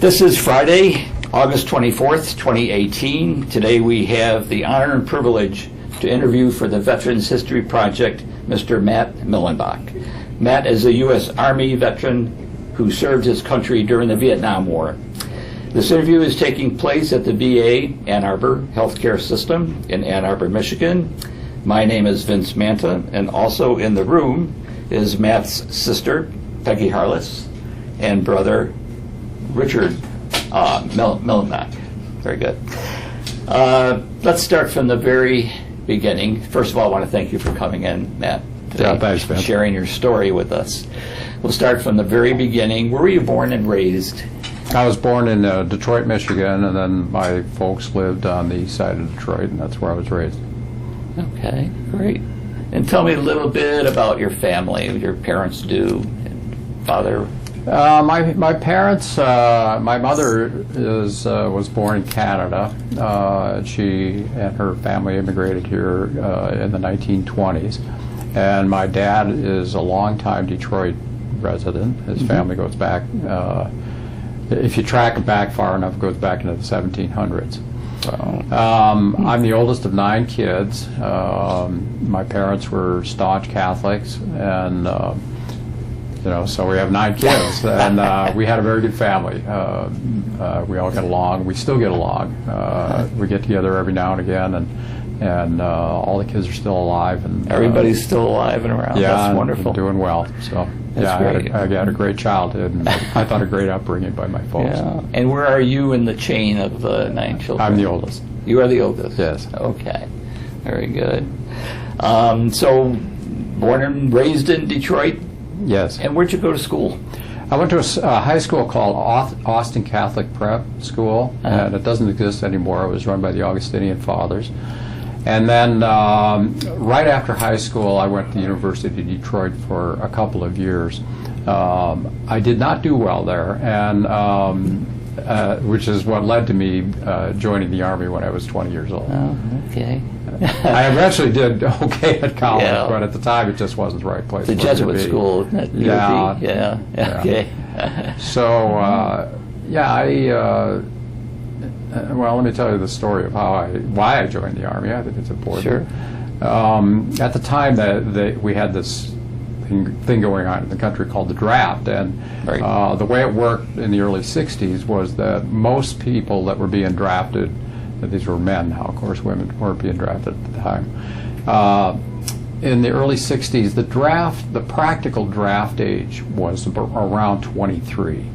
This is Friday, August 24th, 2018. Today we have the honor and privilege to interview for the Veterans History Project Mr. Matt Millenbach. Matt is a U.S. Army veteran who served his country during the Vietnam War. This interview is taking place at the VA Ann Arbor Healthcare System in Ann Arbor, Michigan. My name is Vince Manta, and also in the room is Matt's sister, Peggy Harless, and brother, Richard Millenbach. Very good. Let's start from the very beginning. First of all, I want to thank you for coming in, Matt, today, yeah, thanks, man. Sharing your story with us. We'll start from the very beginning. Where were you born and raised? I was born in Detroit, Michigan, and then my folks lived on the east side of Detroit, and that's where I was raised. Okay, great. And tell me a little bit about your family, what your parents do, and father. My parents, my mother was born in Canada. She and her family immigrated here in the 1920s. And my dad is a longtime Detroit resident. His family goes back, if you track it back far enough, it goes back into the 1700s. I'm the oldest of 9 kids. My parents were staunch Catholics, and so we have 9 kids, and we had a very good family. We all get along. We still get along. We get together every now and again, and all the kids are still alive. And everybody's still alive and around. Yeah, that's wonderful. And doing well. So that's I had a great childhood, and I thought a great upbringing by my folks. Yeah. And where are you in the chain of the 9 children? I'm the oldest. You are the oldest. Yes. Okay. Very good. So, born and raised in Detroit. Yes. And where'd you go to school? I went to a high school called Austin Catholic Prep School, and it doesn't exist anymore. It was run by the Augustinian Fathers. And then right after high school, I went to the University of Detroit for a couple of years. I did not do well there, and which is what led to me joining the Army when I was 20 years old. Oh, okay. I eventually did okay at college, but at the time it just wasn't the right place. The Jesuit school, isn't it? Yeah. Okay. So, well, let me tell you the story of why I joined the Army. I think it's important. Sure. At the time, we had this thing going on in the country called the draft, and the way it worked in the early 60s was that most people that were being drafted, these were men now, of course, women weren't being drafted at the time. In the early 60s, the practical draft age was around 23.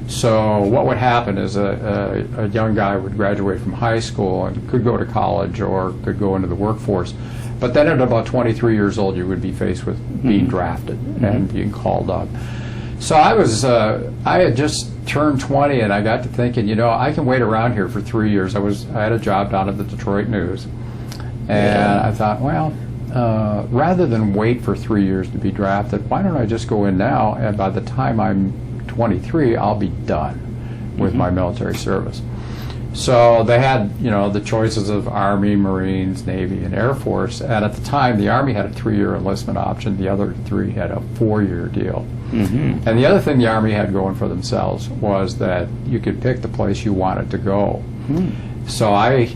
So what would happen is a young guy would graduate from high school and could go to college or could go into the workforce. But then at about 23 years old, you would be faced with being drafted and being called up. So I had just turned 20, and I got to thinking, I can wait around here for 3 years. I had a job down at the Detroit News, and I thought, well, rather than wait for 3 years to be drafted, why don't I just go in now, and by the time I'm 23, I'll be done with my military service. So they had, the choices of Army, Marines, Navy, and Air Force, and at the time the Army had a 3-year enlistment option, the other 3 had a 4-year deal. And the other thing the Army had going for themselves was that you could pick the place you wanted to go. So I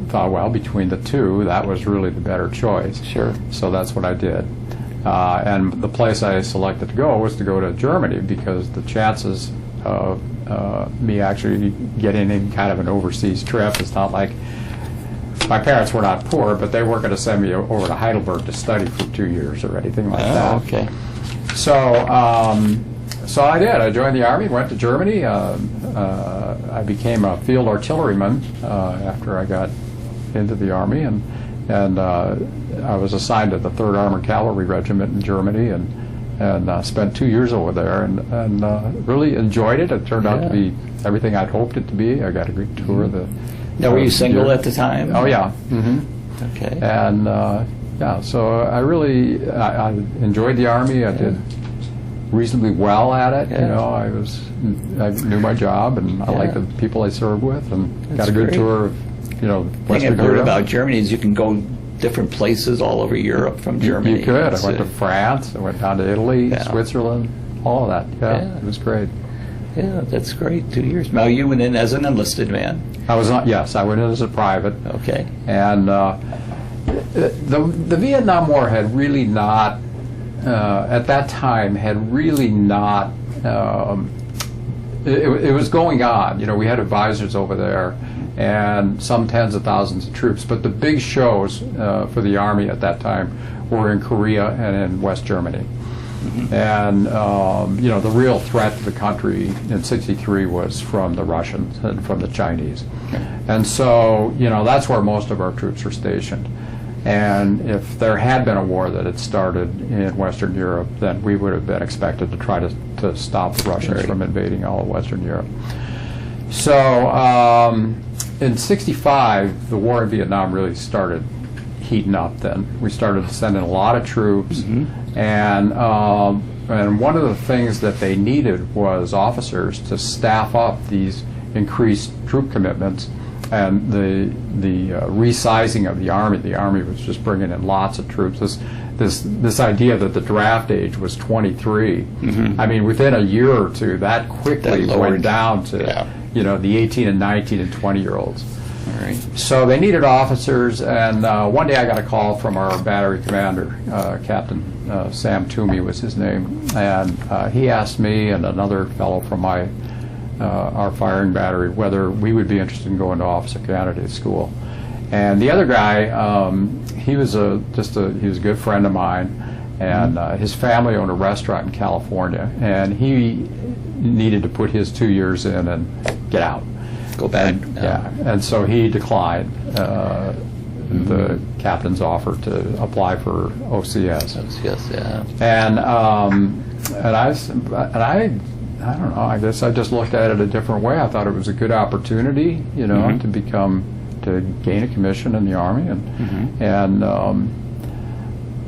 thought, well, between the two, that was really the better choice. Sure. So that's what I did. And the place I selected to go was to go to Germany, because the chances of me actually getting in kind of an overseas trip, it's not like my parents were not poor, but they weren't going to send me over to Heidelberg to study for 2 years or anything like that. Okay. So I did. I joined the Army, went to Germany. I became a field artilleryman after I got into the Army, and And I was assigned to the 3rd Armored Cavalry Regiment in Germany, and spent 2 years over there, and really enjoyed it. It turned out to be everything I'd hoped it to be. I got a great tour of the. Now, were you single at the time? Oh yeah. Okay. And yeah, so I enjoyed the Army. I did reasonably well at it. You know, I knew my job, and I liked the people I served with, and got a good tour of, you know, Western Western I've heard Europe. about Germany is you can go different places all over Europe from Germany. You could. I went to France. I went down to Italy, Switzerland, all of that. Yeah, it was great. Yeah, that's great. 2 years. Now, you went in as an enlisted man. I was not. Yes, I went in as a private. Okay. And the Vietnam War had really not, at that time, had really not. It was going on. You know, we had advisors over there, and some tens of thousands of troops. But the big shows for the Army at that time were in Korea and in West Germany. And you know, the real threat to the country in '63 was from the Russians and from the Chinese. And so, you know, that's where most of our troops were stationed. And if there had been a war that had started in Western Europe, then we would have been expected to try to stop the Russians from invading all of Western Europe. So in '65, the war in Vietnam really started heating up then. We started sending a lot of troops, and one of the things that they needed was officers to staff up these increased troop commitments, and the resizing of the Army. The Army was just bringing in lots of troops. This idea that the draft age was 23. I mean, within a year or two, that quickly went down to you know, the 18 and 19 and 20-year-olds. Right. So they needed officers, and one day I got a call from our battery commander, Captain Sam Toomey was his name, and he asked me and another fellow from our firing battery whether we would be interested in going to officer candidate school. And the other guy, he was a good friend of mine, and his family owned a restaurant in California, and he needed to put his 2 years in and get out. Go back. Yeah, and so he declined the captain's offer to apply for OCS. OCS, yeah. And I don't know. I guess I just looked at it a different way. I thought it was a good opportunity, you know, to gain a commission in the Army, and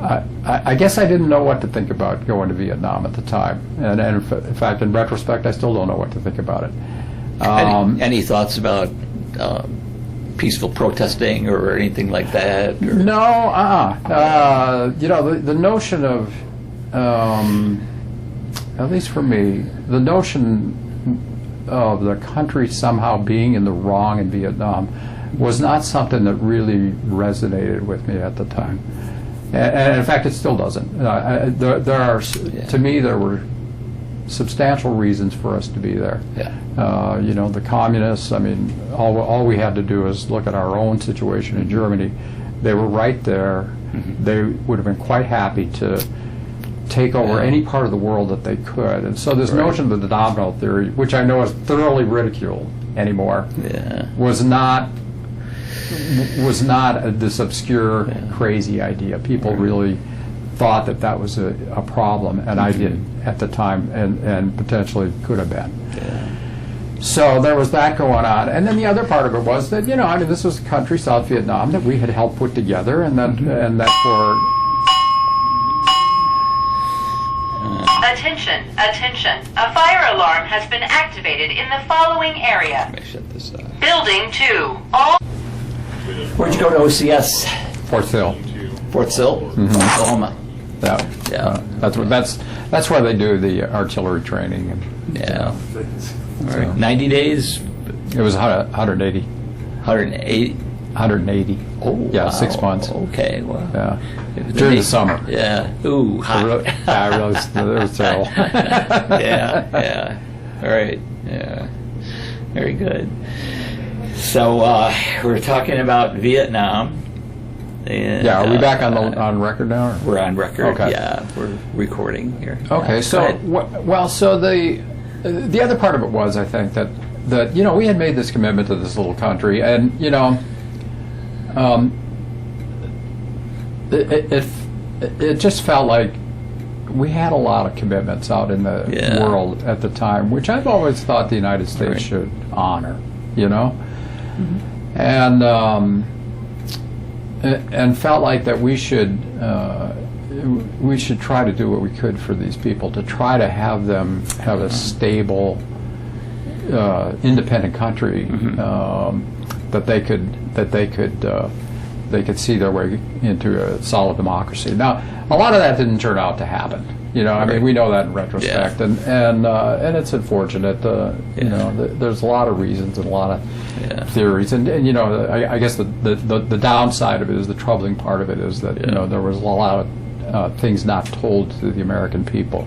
I guess I didn't know what to think about going to Vietnam at the time. And in fact, in retrospect, I still don't know what to think about it. Any thoughts about peaceful protesting or anything like that? Or? No, you know, the notion of, at least for me, the notion of the country somehow being in the wrong in Vietnam was not something that really resonated with me at the time. And in fact, it still doesn't. There are, to me, there were substantial reasons for us to be there. You know, the communists, I mean, all we had to do is look at our own situation in Germany. They were right there. They would have been quite happy to take over any part of the world that they could. And so this notion of the domino theory, which I know is thoroughly ridiculed anymore, was not this obscure, crazy idea. People really thought that was a problem, and I did at the time, and potentially could have been. So there was that going on. And then the other part of it was that, you know, I mean, this was a country, South Vietnam, that we had helped put together, and that for... Attention, attention. A fire alarm has been activated in the following area. Let me shut this off. Building 2. All... Where'd you go to OCS? Fort Sill. Fort Sill? Oklahoma. That's where they do the artillery training. And, All right. 90 days? It was 180. 180? 180. Oh, yeah, wow. 6 months. Okay, well. Yeah. During the summer. Yeah. Ooh, hot. Yeah, it was terrible. yeah. All right. Yeah. Very good. So we're talking about Vietnam. And, yeah, are we back on record now? Or? We're on record. Okay. Yeah, we're recording here. Okay. So so the other part of it was, I think, that you know, we had made this commitment to this little country, and you know, it just felt like we had a lot of commitments out in the world at the time, which I've always thought the United States should honor, you know, and felt like that we should try to do what we could for these people, to try to have them have a stable, independent country that they could see their way into a solid democracy. Now, a lot of that didn't turn out to happen. You know, I mean, we know that in retrospect, and it's unfortunate. You know, there's a lot of reasons and a lot of theories, and you know, I guess the downside of it is, the troubling part of it is that you know, there was a lot of things not told to the American people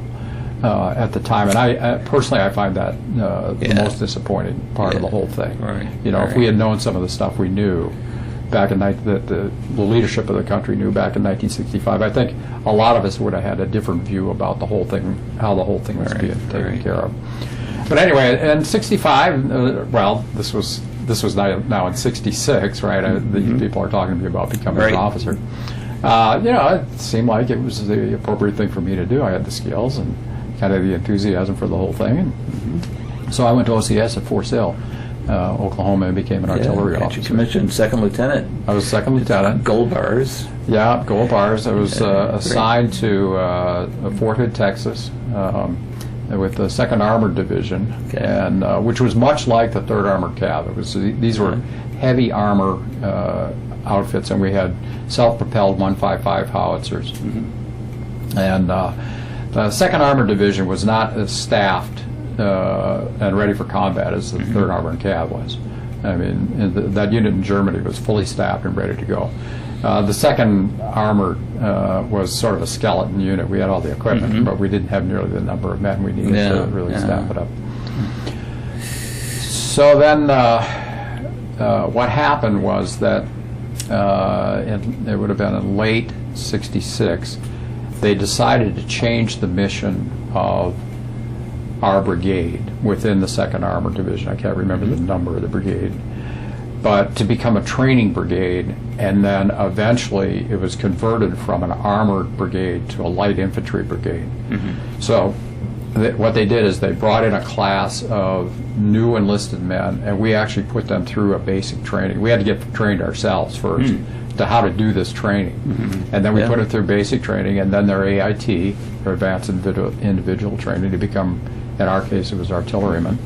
at the time, and I personally find that the most disappointing part of the whole thing. You know, if we had known some of the stuff we knew back in the leadership of the country knew back in 1965, I think a lot of us would have had a different view about the whole thing, how the whole thing was being taken care of. But anyway, in '65, well, this was now in '66, right? These people are talking to me about becoming an officer. You know, it seemed like it was the appropriate thing for me to do. I had the skills and kind of the enthusiasm for the whole thing, and so I went to OCS at Fort Sill, Oklahoma, and became an artillery officer. Commissioned second lieutenant. I was second lieutenant. Gold bars. Yeah, gold bars. I was assigned to Fort Hood, Texas, with the 2nd Armored Division, and which was much like the 3rd Armored Cav. It was these were heavy armor outfits, and we had self-propelled 155 howitzers. And the 2nd Armored Division was not as staffed and ready for combat as the 3rd Armored Cav was. I mean, that unit in Germany was fully staffed and ready to go. The 2nd Armored was sort of a skeleton unit. We had all the equipment, but we didn't have nearly the number of men we needed to really staff it up. So then what happened was that it would have been in late '66, they decided to change the mission of our brigade within the 2nd Armored Division. I can't remember the number of the brigade, but to become a training brigade, and then eventually it was converted from an armored brigade to a light infantry brigade. So what they did is they brought in a class of new enlisted men, and we actually put them through a basic training. We had to get trained ourselves first to how to do this training, and then we put them through basic training, and then their AIT, or Advanced Individual Training, to become, in our case, it was artillerymen.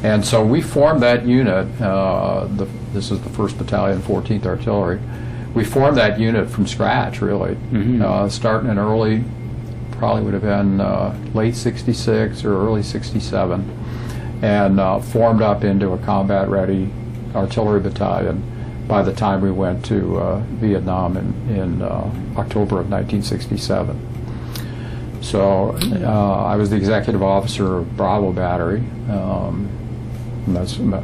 And so we formed that unit. This is the 1st Battalion, 14th Artillery. We formed that unit from scratch, really, starting in early, probably would have been late '66 or early '67, and formed up into a combat-ready artillery battalion by the time we went to Vietnam in October of 1967. So I was the executive officer of Bravo Battery. And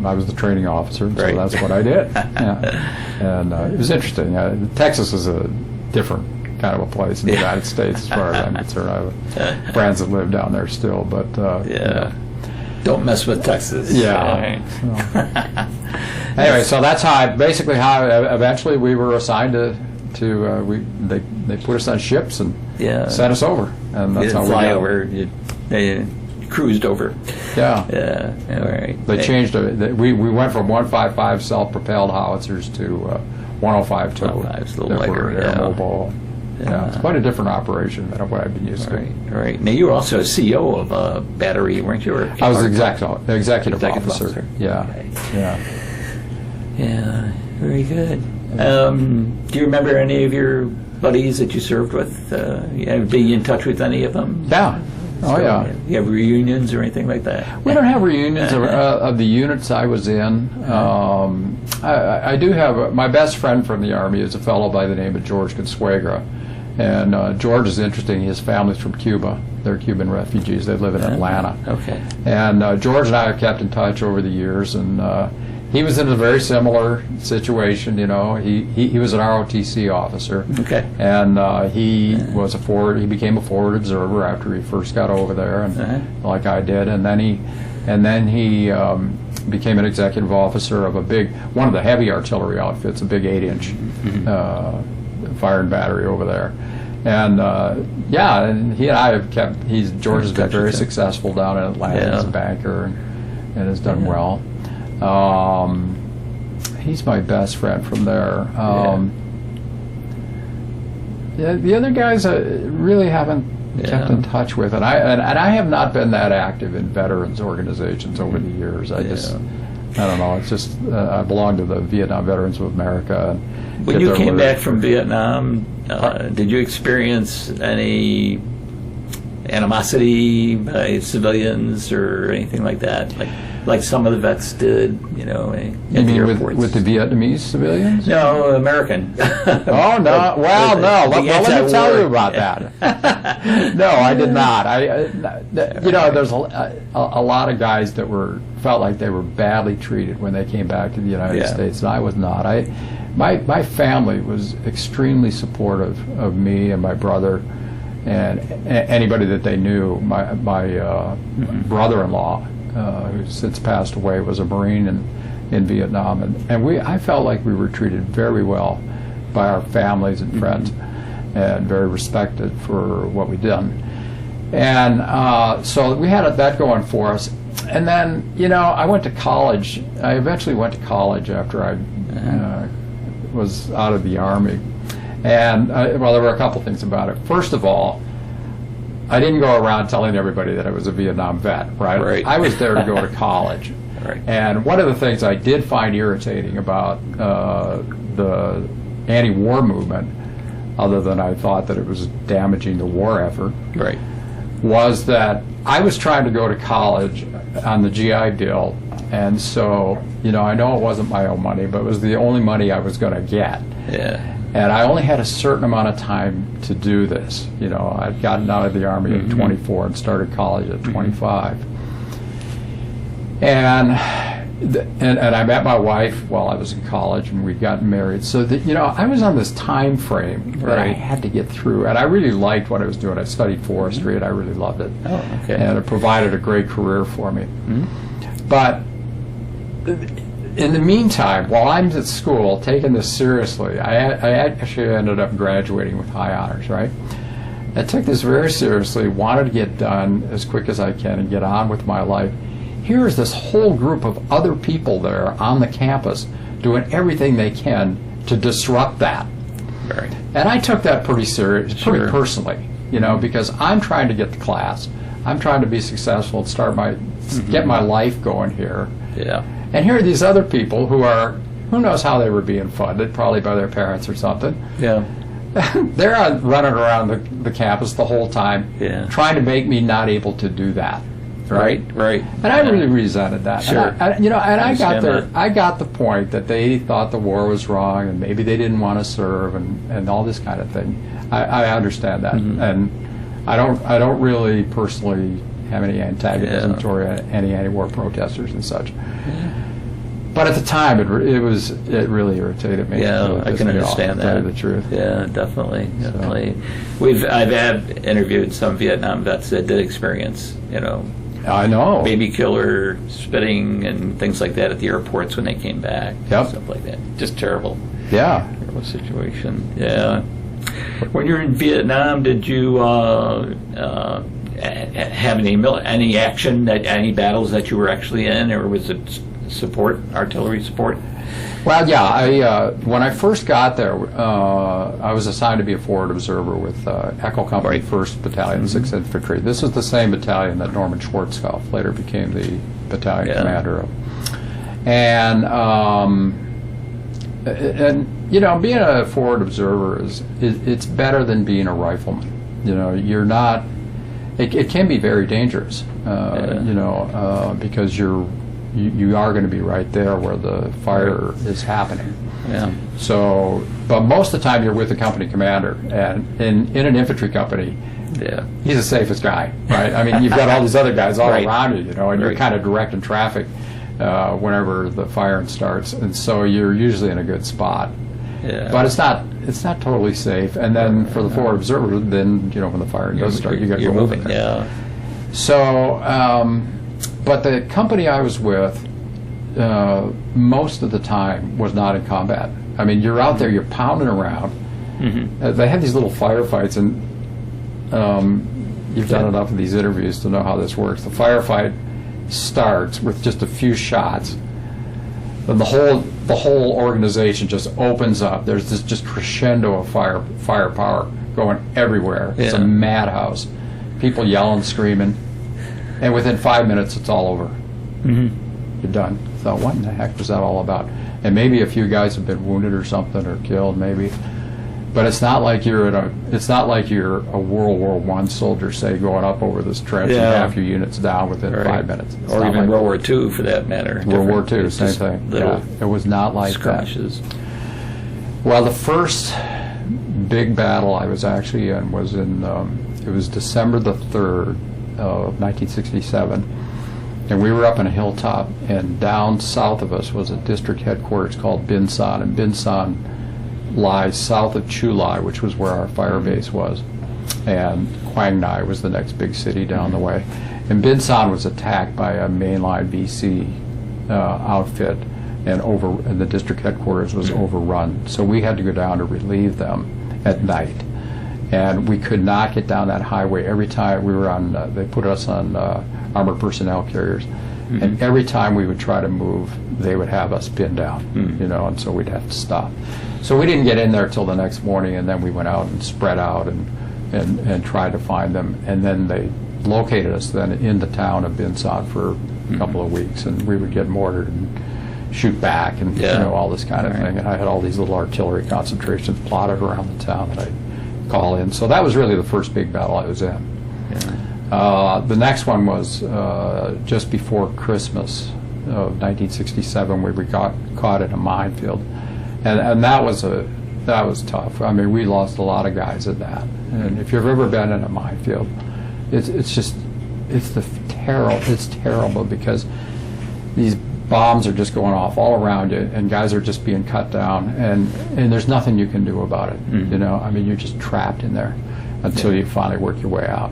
I was the training officer, so that's what I did. And it was interesting. Texas is a different kind of a place in the United States, as far as I'm concerned. I have friends that live down there still, but you know. Don't mess with Texas. Anyway, so that's basically how eventually we were assigned to they put us on ships and sent us over, and that's how we fly over. They cruised over. All right. They changed it. We went from 155 self-propelled howitzers to 105 towed. It's a little lighter. Air mobile. It's quite a different operation than what I've been used to. Right. Now, you were also a CEO of a battery, weren't you? I was the executive officer. Yeah. Very good. Do you remember any of your buddies that you served with? Be in touch with any of them? Yeah. You have reunions or anything like that? We don't have reunions of the units I was in. I do have my best friend from the Army is a fellow by the name of George Consuegra. And George is interesting. His family's from Cuba. They're Cuban refugees. They live in Atlanta. And George and I have kept in touch over the years. And he was in a very similar situation. You know, he was an ROTC officer. And he was he became a forward observer after he first got over there, and like I did. And then he became an executive officer of one of the heavy artillery outfits, a big 8-inch fire and battery over there. And yeah, and he and I have kept. George has been very successful down in Atlanta as a banker, and has done well. He's my best friend from there. The other guys I really haven't kept in touch with, and I have not been that active in veterans organizations over the years. I don't know. It's just I belong to the Vietnam Veterans of America. And when you came back from Vietnam, did you experience any animosity by civilians or anything like that? Like some of the vets did, you know, you mean with the Vietnamese civilians? No, American. Oh, no. Well, no. Let me tell you about that. No, I did not. You know, there's a lot of guys that felt like they were badly treated when they came back to the United States, and I was not. My family was extremely supportive of me and my brother and anybody that they knew. My brother-in-law, who since passed away, was a Marine in Vietnam, and I felt like we were treated very well by our families and friends, and very respected for what we'd done. And so we had that going for us. And then, you know, I went to college. I eventually went to college after I was out of the Army. And, well, there were a couple things about it. First of all, I didn't go around telling everybody that I was a Vietnam vet, right? I was there to go to college. Right. And one of the things I did find irritating about the anti-war movement, other than I thought that it was damaging the war effort, was that I was trying to go to college on the GI Bill, and so, you know, I know it wasn't my own money, but it was the only money I was going to get. Yeah. And I only had a certain amount of time to do this. You know, I'd gotten out of the Army at 24 and started college at 25. And I met my wife while I was in college, and we'd gotten married. So that, you know, I was on this time frame that I had to get through, and I really liked what I was doing. I studied forestry, and I really loved it. Oh, okay. And it provided a great career for me. But in the meantime, while I'm at school taking this seriously, I actually ended up graduating with high honors, right? I took this very seriously, wanted to get done as quick as I can and get on with my life. Here is this whole group of other people there on the campus doing everything they can to disrupt that. Right. And I took that pretty serious, pretty personally, you know, because I'm trying to get to class. I'm trying to be successful and start get my life going here. Yeah. And here are these other people who knows how they were being funded, probably by their parents or something. Yeah. They're running around the campus the whole time, trying to make me not able to do that. Right. And I really resented that. Sure. And I got the point that they thought the war was wrong, and maybe they didn't want to serve, and all this kind of thing. I understand that, and I don't really personally have any antagonism toward any anti-war protesters and such. But at the time, it really irritated me. Yeah, I can understand that. To tell you the truth. Yeah, definitely. I've interviewed some Vietnam vets that did experience, you know, I know, baby killer, spitting, and things like that at the airports when they came back. Stuff like that. Just terrible. Yeah. Terrible situation. Yeah. When you were in Vietnam, did you have any action, any battles that you were actually in, or was it artillery support? Well, yeah. When I first got there, I was assigned to be a forward observer with Echo Company, 1st Battalion, 6th Infantry. This is the same battalion that Norman Schwarzkopf later became the battalion commander of. And you know, being a forward observer it's better than being a rifleman. You know, you're not. It can be very dangerous. You know, because you are going to be right there where the fire is happening. Yeah. So, but most of the time you're with the company commander, and in an infantry company, he's the safest guy, right? I mean, you've got all these other guys all around you, you know, and you're kind of directing traffic whenever the firing starts, and so you're usually in a good spot. Yeah. But it's not totally safe. And then for the forward observer, then, you know, when the firing does start, you got to go moving. Yeah. So. But the company I was with, most of the time, was not in combat. I mean, you're out there, you're pounding around, They had these little firefights, and you've done enough of these interviews to know how this works. The firefight starts with just a few shots, then the whole organization just opens up. There's this just crescendo of firepower going everywhere. It's a madhouse. People yelling, screaming, and within 5 minutes, it's all over. You're done. So what in the heck was that all about? And maybe a few guys have been wounded or something, or killed, maybe. But it's not like you're a World War I soldier, say, going up over this trench and half your unit's down within 5 minutes. It's or not even like World War II, for that matter. World War II, It's same just thing. little It was not like skirmishes. that. Well, the first big battle I was actually in was in it was December the 3rd of 1967, and we were up on a hilltop, and down south of us was a district headquarters called Bin San, and Bin San lies south of Chu Lai, which was where our fire base was, and Quang Nai was the next big city down the way. And Bin San was attacked by a mainline VC outfit, and the district headquarters was overrun. So we had to go down to relieve them at night, and we could not get down that highway. Every time we were on, they put us on armored personnel carriers, and every time we would try to move, they would have us pinned down, and so we'd have to stop. So we didn't get in there till the next morning, and then we went out and spread out and tried to find them, and then they located us then in the town of Bin San for a couple of weeks, and we would get mortared and shoot back and all this kind of thing. And I had all these little artillery concentrations plotted around the town that I'd call in. So that was really the first big battle I was in. The next one was just before Christmas of 1967, where we got caught in a minefield, and that was tough. I mean, we lost a lot of guys in that. And if you've ever been in a minefield, it's terrible because these bombs are just going off all around you, and guys are just being cut down, and there's nothing you can do about it. I mean, you're just trapped in there until you finally work your way out.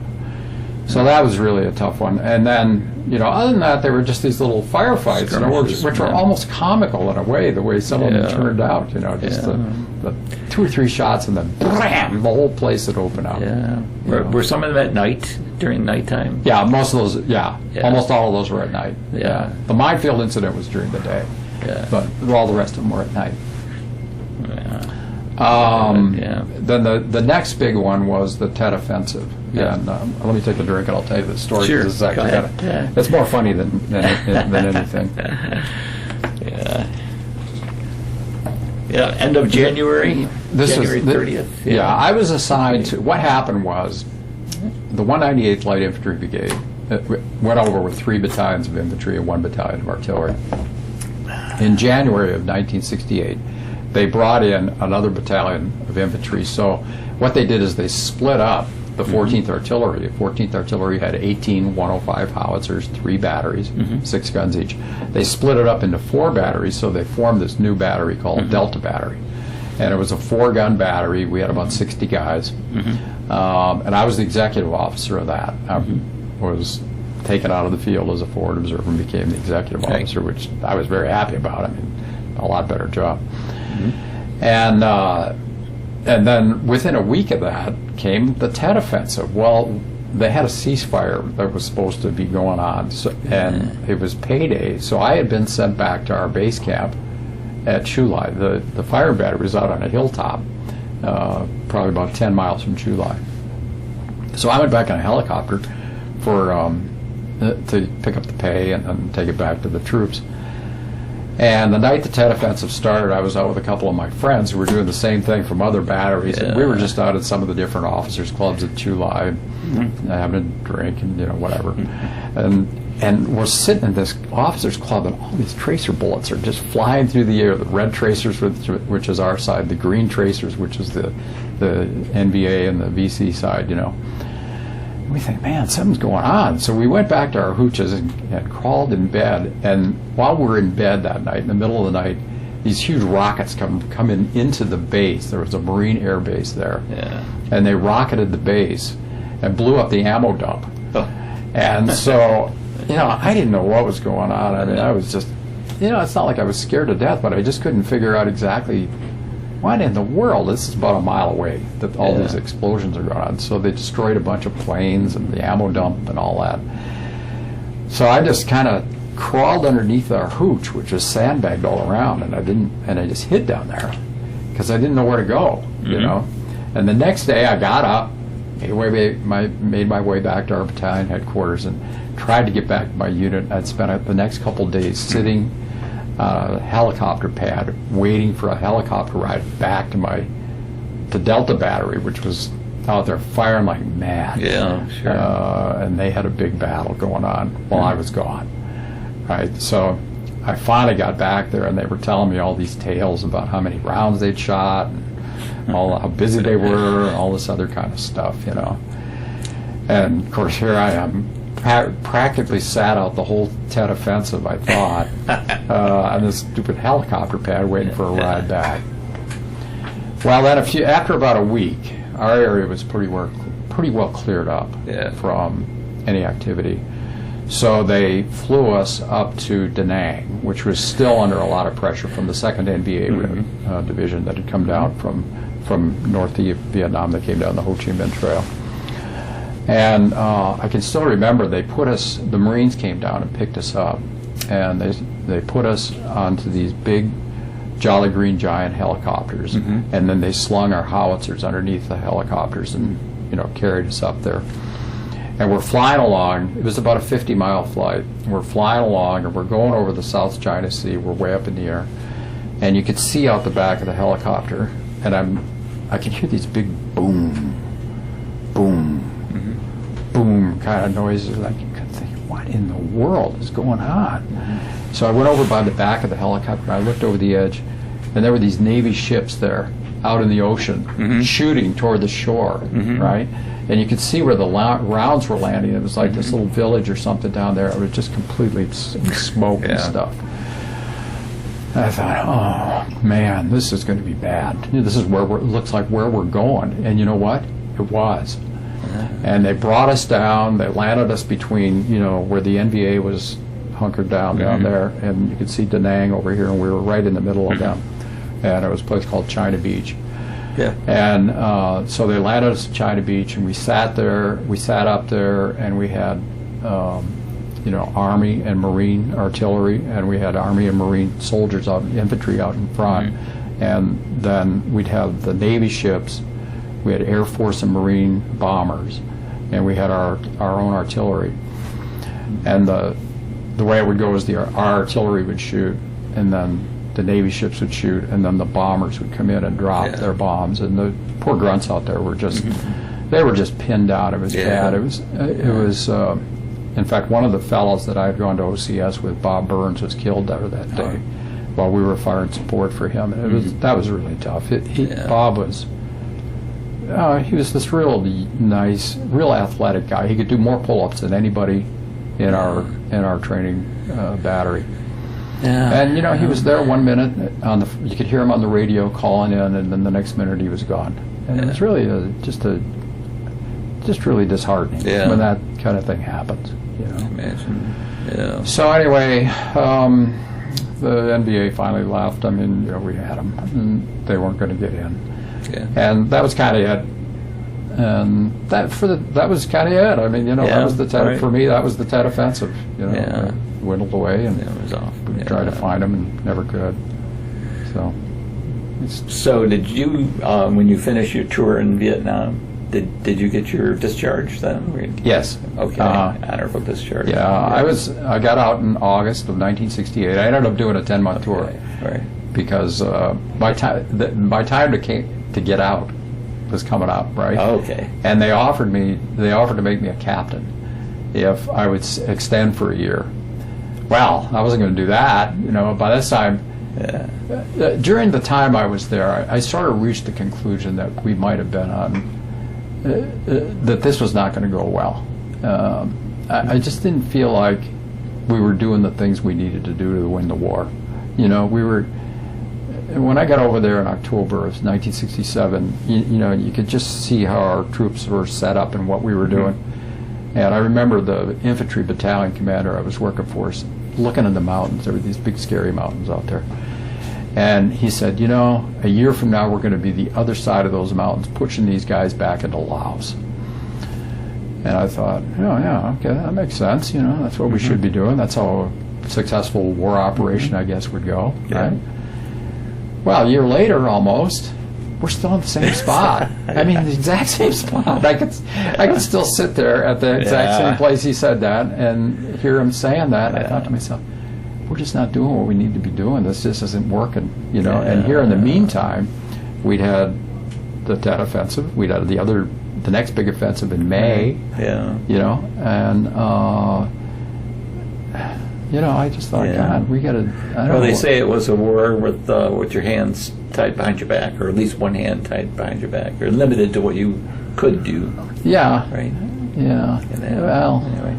So that was really a tough one. And then, other than that, there were just these little firefights, which were almost comical in a way, the way some of them turned out. Just the 2 or 3 shots, and then bam, the whole place would open up. Were some of them at night, during nighttime? Yeah, most of those. Almost all of those were at night. The minefield incident was during the day, but all the rest of them were at night. Then the next big one was the Tet Offensive. And let me take a drink and I'll tell you the story. Sure. It's more funny than anything. End of January. January 30th. I was assigned to. What happened was the 198th Light Infantry Brigade went over with 3 battalions of infantry and 1 battalion of artillery. In January of 1968, they brought in another battalion of infantry. So what they did is they split up the 14th Artillery. The 14th Artillery had 18 105 howitzers, 3 batteries, 6 guns each. They split it up into 4 batteries, so they formed this new battery called Delta Battery. And it was a 4-gun battery. We had about 60 guys. And I was the executive officer of that. I was taken out of the field as a forward observer and became the executive officer, which I was very happy about. I mean, a lot better job. And then within a week of that came the Tet Offensive. Well, they had a ceasefire that was supposed to be going on, and it was payday. So I had been sent back to our base camp at Chu Lai. The fire battery was out on a hilltop, probably about 10 miles from Chu Lai. So I went back on a helicopter to pick up the pay and take it back to the troops. And the night the Tet Offensive started, I was out with a couple of my friends who were doing the same thing from other batteries. And we were just out at some of the different officers' clubs at Chu Lai, having a drink and whatever. And we're sitting in this officers' club, and all these tracer bullets are just flying through the air. The red tracers, which is our side, the green tracers, which is the NBA and the VC side, And we think, man, something's going on. So we went back to our hooches and crawled in bed. And while we were in bed that night, in the middle of the night, these huge rockets come into the base. There was a Marine Air Base there. And they rocketed the base and blew up the ammo dump. And so, I didn't know what was going on. I mean, I was just, it's not like I was scared to death, but I just couldn't figure out exactly what in the world? This is about a mile away that all these explosions are going on. So they destroyed a bunch of planes and the ammo dump and all that. So I just kind of crawled underneath our hooch, which was sandbagged all around, and I just hid down there because I didn't know where to go, you know. And the next day I got up, made my way back to our battalion headquarters and tried to get back to my unit. I'd spent the next couple of days sitting on a helicopter pad waiting for a helicopter ride back to Delta Battery, which was out there firing like mad. Yeah, sure. And they had a big battle going on while I was gone. Right, so I finally got back there, and they were telling me all these tales about how many rounds they'd shot, and how busy they were, and all this other kind of stuff, you know. And of course, here I am, practically sat out the whole Tet Offensive, I thought, on this stupid helicopter pad waiting for a ride back. Well, then after about a week, our area was pretty well cleared up from any activity. So they flew us up to Da Nang, which was still under a lot of pressure from the 2nd NVA division that had come down from North Vietnam. That came down the Ho Chi Minh Trail. And I can still remember the Marines came down and picked us up, and they put us onto these big Jolly Green Giant helicopters, and then they slung our howitzers underneath the helicopters and, you know, carried us up there. And we're flying along. It was about a 50-mile flight. And we're flying along, and we're going over the South China Sea. We're way up in the air, and you could see out the back of the helicopter, and I could hear these big boom, boom, boom kind of noises. Like you could think, what in the world is going on? So I went over by the back of the helicopter, and I looked over the edge, and there were these Navy ships there out in the ocean shooting toward the shore, right? And you could see where the rounds were landing. It was like this little village or something down there. It was just completely smoke and stuff. And I thought, oh man, this is going to be bad. This is looks like where we're going. And you know what? It was. And they brought us down. They landed us between, you know, where the NVA was hunkered down there, and you could see Da Nang over here, and we were right in the middle of them. And it was a place called China Beach. Yeah. And so they landed us at China Beach, and we sat up there, and we had, you know, Army and Marine artillery, and we had Army and Marine soldiers infantry out in front. And then we'd have the Navy ships, we had Air Force and Marine bombers, and we had our own artillery. And the way it would go is our artillery would shoot, and then the Navy ships would shoot, and then the bombers would come in and drop their bombs. And the poor grunts out there were just, they were just pinned down. It was bad. It was, in fact, one of the fellows that I had gone to OCS with, Bob Burns, was killed there that day while we were firing support for him. And that was really tough. Bob was, he was this real nice, real athletic guy. He could do more pull-ups than anybody in our training battery. Yeah. And you know, he was there 1 minute you could hear him on the radio calling in, and then the next minute he was gone. And it was really just really disheartening when that kind of thing happens. You know. Imagine. Yeah. So anyway, the NBA finally left. I mean, you know, we had them, and they weren't going to get in. Yeah. And that was kind of it. And that was kind of it. I mean, you know, that was the Tet, for me. That was the Tet Offensive. You know, dwindled away, and it was off. We tried to find them and never could. So did you, when you finished your tour in Vietnam, did you get your discharge then? Yes. Okay. Honorable discharge. Yeah, I got out in August of 1968. I ended up doing a 10-month tour. Right. Because my time to get out was coming up, right? Oh, okay. And they offered to make me a captain if I would extend for a year. Well, I wasn't going to do that, you know. By this time, during the time I was there, I sort of reached the conclusion that we might have been on, that this was not going to go well. I just didn't feel like we were doing the things we needed to do to win the war. You know, when I got over there in October of 1967, you know, you could just see how our troops were set up and what we were doing. And I remember the infantry battalion commander I was working for looking in the mountains. There were these big scary mountains out there. And he said, you know, a year from now we're going to be the other side of those mountains, pushing these guys back into Laos. And I thought, oh yeah, okay, that makes sense. You know, that's what we should be doing. That's how a successful war operation, I guess, would go. Yeah. Right? Well, a year later, almost, we're still in the same spot. I mean, the exact same spot. I could still sit there at the exact same place he said that and hear him saying that. I thought to myself, we're just not doing what we need to be doing. This just isn't working, you know. And here in the meantime, we'd had the Tet Offensive. We'd had the next big offensive in May. Yeah. You know, and you know, I just thought, God, we got to. Well, they say it was a war with your hands tied behind your back, or at least one hand tied behind your back, or limited to what you could do. Yeah. Right. Yeah. And well. Anyway.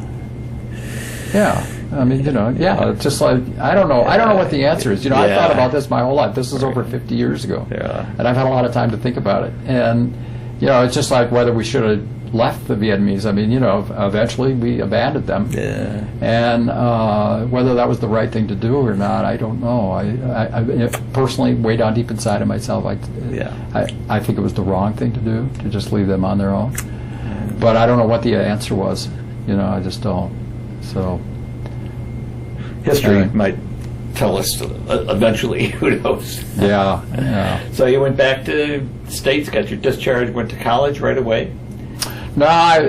Yeah. I mean, you know, it's just like, I don't know what the answer is. You know, I thought about this my whole life. This is over 50 years ago. Yeah. And I've had a lot of time to think about it. And, you know, it's just like whether we should have left the Vietnamese. I mean, you know, eventually we abandoned them. Yeah. And whether that was the right thing to do or not, I don't know. I personally, way down deep inside of myself, I think it was the wrong thing to do, to just leave them on their own. But I don't know what the answer was. You know, I just don't. So history might tell us eventually. Who knows? Yeah. So you went back to the States, got your discharge, went to college right away? No,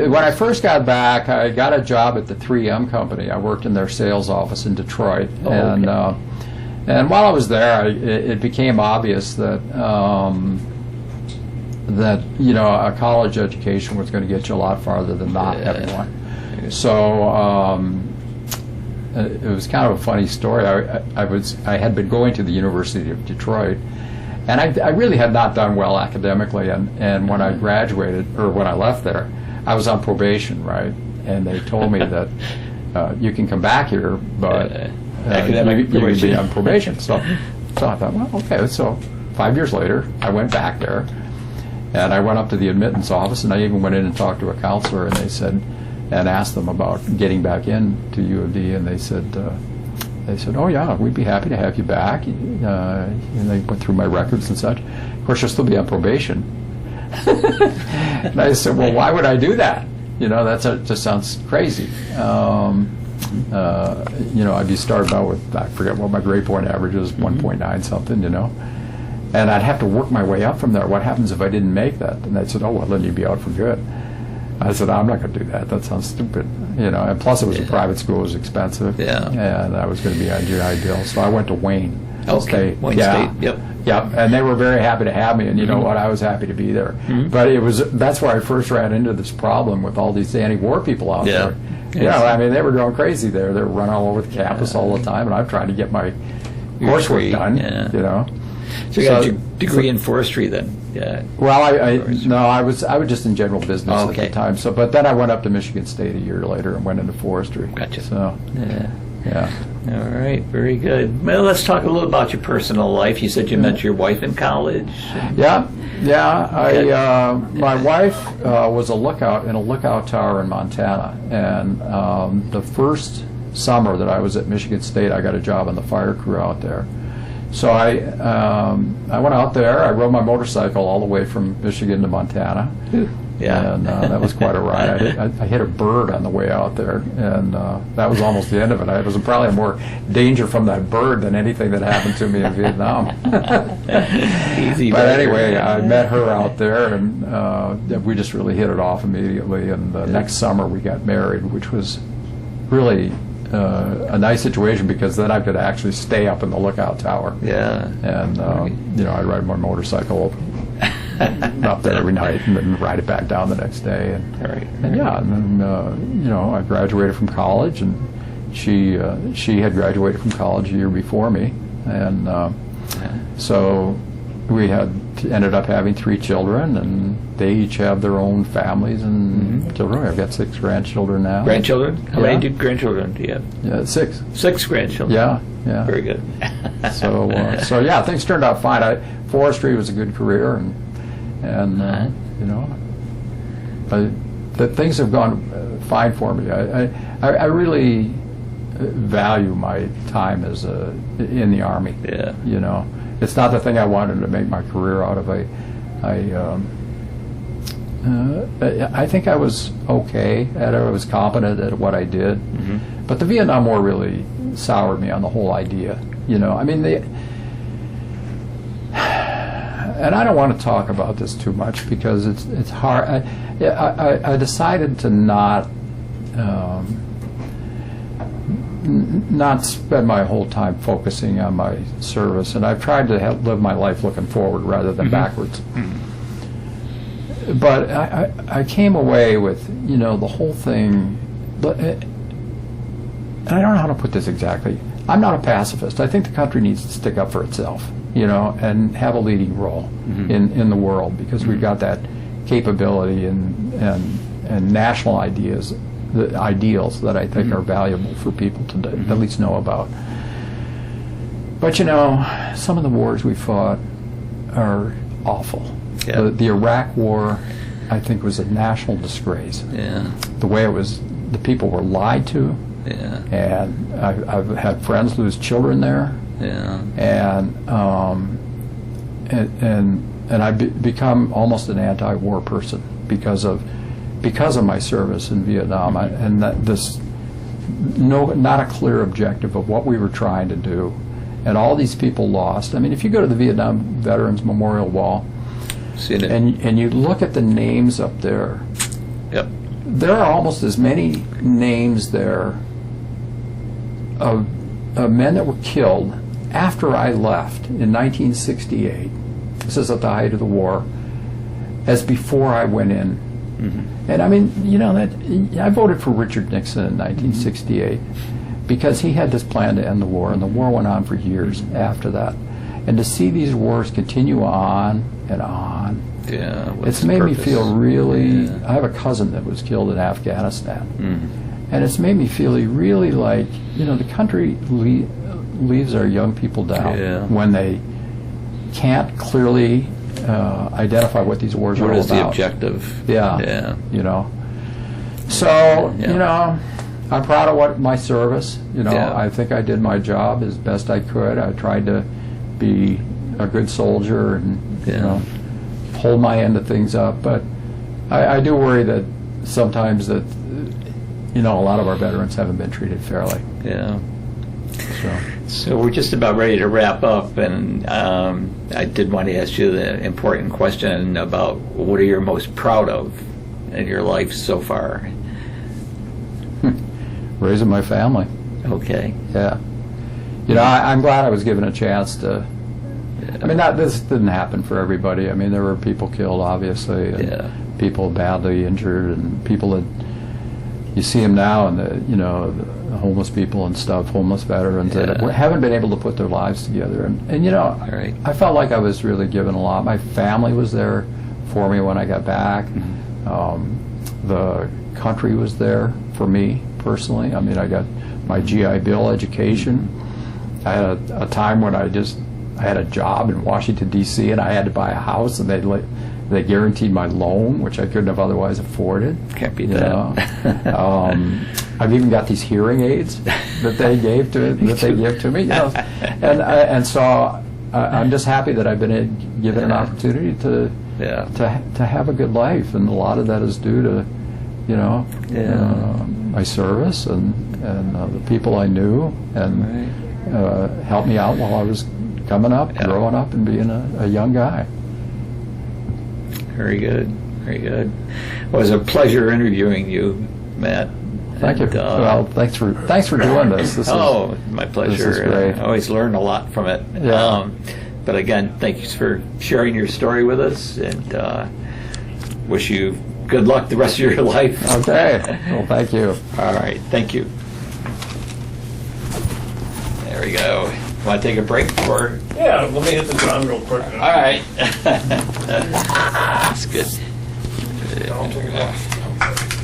when I first got back, I got a job at the 3M company. I worked in their sales office in Detroit. And while I was there, it became obvious that you know, a college education was going to get you a lot farther than not having one. So it was kind of a funny story. I had been going to the University of Detroit, and I really had not done well academically. And when I graduated, or when I left there, I was on probation, right? And they told me that you can come back here, but you can be on probation. So I thought, well, okay. So 5 years later, I went back there, and I went up to the admittance office, and I even went in and talked to a counselor, and they said, and asked them about getting back in to U of D, and they said, oh yeah, we'd be happy to have you back. And they went through my records and such. Of course, you'll still be on probation. And I said, well, why would I do that? You know, that just sounds crazy. You know, I'd be starting out with, I forget what my grade point average is, 1.9 something, you know. And I'd have to work my way up from there. What happens if I didn't make that? And they said, oh, well, then you'd be out for good. I said, I'm not going to do that. That sounds stupid. You know, and plus it was a private school. It was expensive. Yeah. And I was going to be ideal. So I went to Wayne State. Wayne State, yep. Yep, and they were very happy to have me, and you know what, I was happy to be there. But that's where I first ran into this problem with all these anti-war people out there. You know, I mean, they were going crazy there. They were running all over the campus all the time, and I'm trying to get my coursework done, you know. So you got your degree in forestry then? Yeah. Well, I was just in general business at the time. So, but then I went up to Michigan State a year later and went into forestry. Gotcha. So, yeah. All right, very good. Well, let's talk a little about your personal life. You said you met your wife in college. Yeah. My wife was a lookout in a lookout tower in Montana, and the first summer that I was at Michigan State, I got a job on the fire crew out there. So I went out there. I rode my motorcycle all the way from Michigan to Montana. Yeah, and that was quite a ride. I hit a bird on the way out there, and that was almost the end of it. I was probably more danger from that bird than anything that happened to me in Vietnam. Easy. But anyway, I met her out there, and we just really hit it off immediately. And the next summer we got married, which was really a nice situation because then I could actually stay up in the lookout tower. Yeah. And you know, I'd ride my motorcycle up there every night and then ride it back down the next day. And then you know, I graduated from college, and she had graduated from college a year before me, and so we ended up having 3 children, and they each have their own families and children. I've got 6 grandchildren now. Grandchildren? How many grandchildren do you have? Yeah, 6. 6 grandchildren. Yeah. Very good. So yeah, things turned out fine. Forestry was a good career, and you know, things have gone fine for me. I really value my time in the Army. Yeah. You know, it's not the thing I wanted to make my career out of. I think I was okay at it. I was competent at what I did. Mm-hmm. But the Vietnam War really soured me on the whole idea. You know, I mean, and I don't want to talk about this too much because it's hard. I decided to not spend my whole time focusing on my service, and I've tried to live my life looking forward rather than backwards. But I came away with, you know, the whole thing, and I don't know how to put this exactly. I'm not a pacifist. I think the country needs to stick up for itself, you know, and have a leading role in the world, because we've got that capability and national ideals that I think are valuable for people to at least know about. But, you know, some of the wars we fought are awful. Yeah. The Iraq War, I think, was a national disgrace. Yeah. The way it was, the people were lied to. Yeah. And I've had friends lose children there. Yeah. And I've become almost an anti-war person because of my service in Vietnam, and that not a clear objective of what we were trying to do, and all these people lost. I mean, if you go to the Vietnam Veterans Memorial Wall, Seen it. and you look at the names up there, Yep. there are almost as many names there of men that were killed after I left in 1968. This is at the height of the war, as before I went in. Mm-hmm. And I mean, you know, I voted for Richard Nixon in 1968 because he had this plan to end the war, and the war went on for years after that. And to see these wars continue on and on, Yeah. it's made me feel really. I have a cousin that was killed in Afghanistan, and it's made me feel really like, you know, the country leaves our young people down when they can't clearly identify what these wars are all about. What is the objective? Yeah. You know. So, you know, I'm proud of my service. You know, I think I did my job as best I could. I tried to be a good soldier and, you know, hold my end of things up. But I do worry that sometimes that, you know, a lot of our veterans haven't been treated fairly. Yeah. So we're just about ready to wrap up, and I did want to ask you the important question about what are you most proud of in your life so far? Raising my family. Okay. Yeah. You know, I'm glad I was given a chance to. I mean, this didn't happen for everybody. I mean, there were people killed, obviously, and people badly injured, and people that you see them now, and the homeless people and stuff, homeless veterans that haven't been able to put their lives together. And you know, I felt like I was really given a lot. My family was there for me when I got back. The country was there for me personally. I mean, I got my GI Bill education. I had a time when I had a job in Washington, D.C., and I had to buy a house, and they guaranteed my loan, which I couldn't have otherwise afforded. Can't beat that. I've even got these hearing aids that they give to me. You know, and so I'm just happy that I've been given an opportunity to have a good life, and a lot of that is due to, you know, my service and the people I knew, and helped me out while I was coming up, growing up, and being a young guy. Very good. Very good. It was a pleasure interviewing you, Matt. Thank you. Well, thanks for doing this. My pleasure. This is great. I always learn a lot from it. Yeah. But again, thanks for sharing your story with us, and wish you good luck the rest of your life. Okay. Well, thank you. All right. Thank you. There we go. Want to take a break for? Yeah, let me hit the drum real quick. All right. That's good. I'll take it off.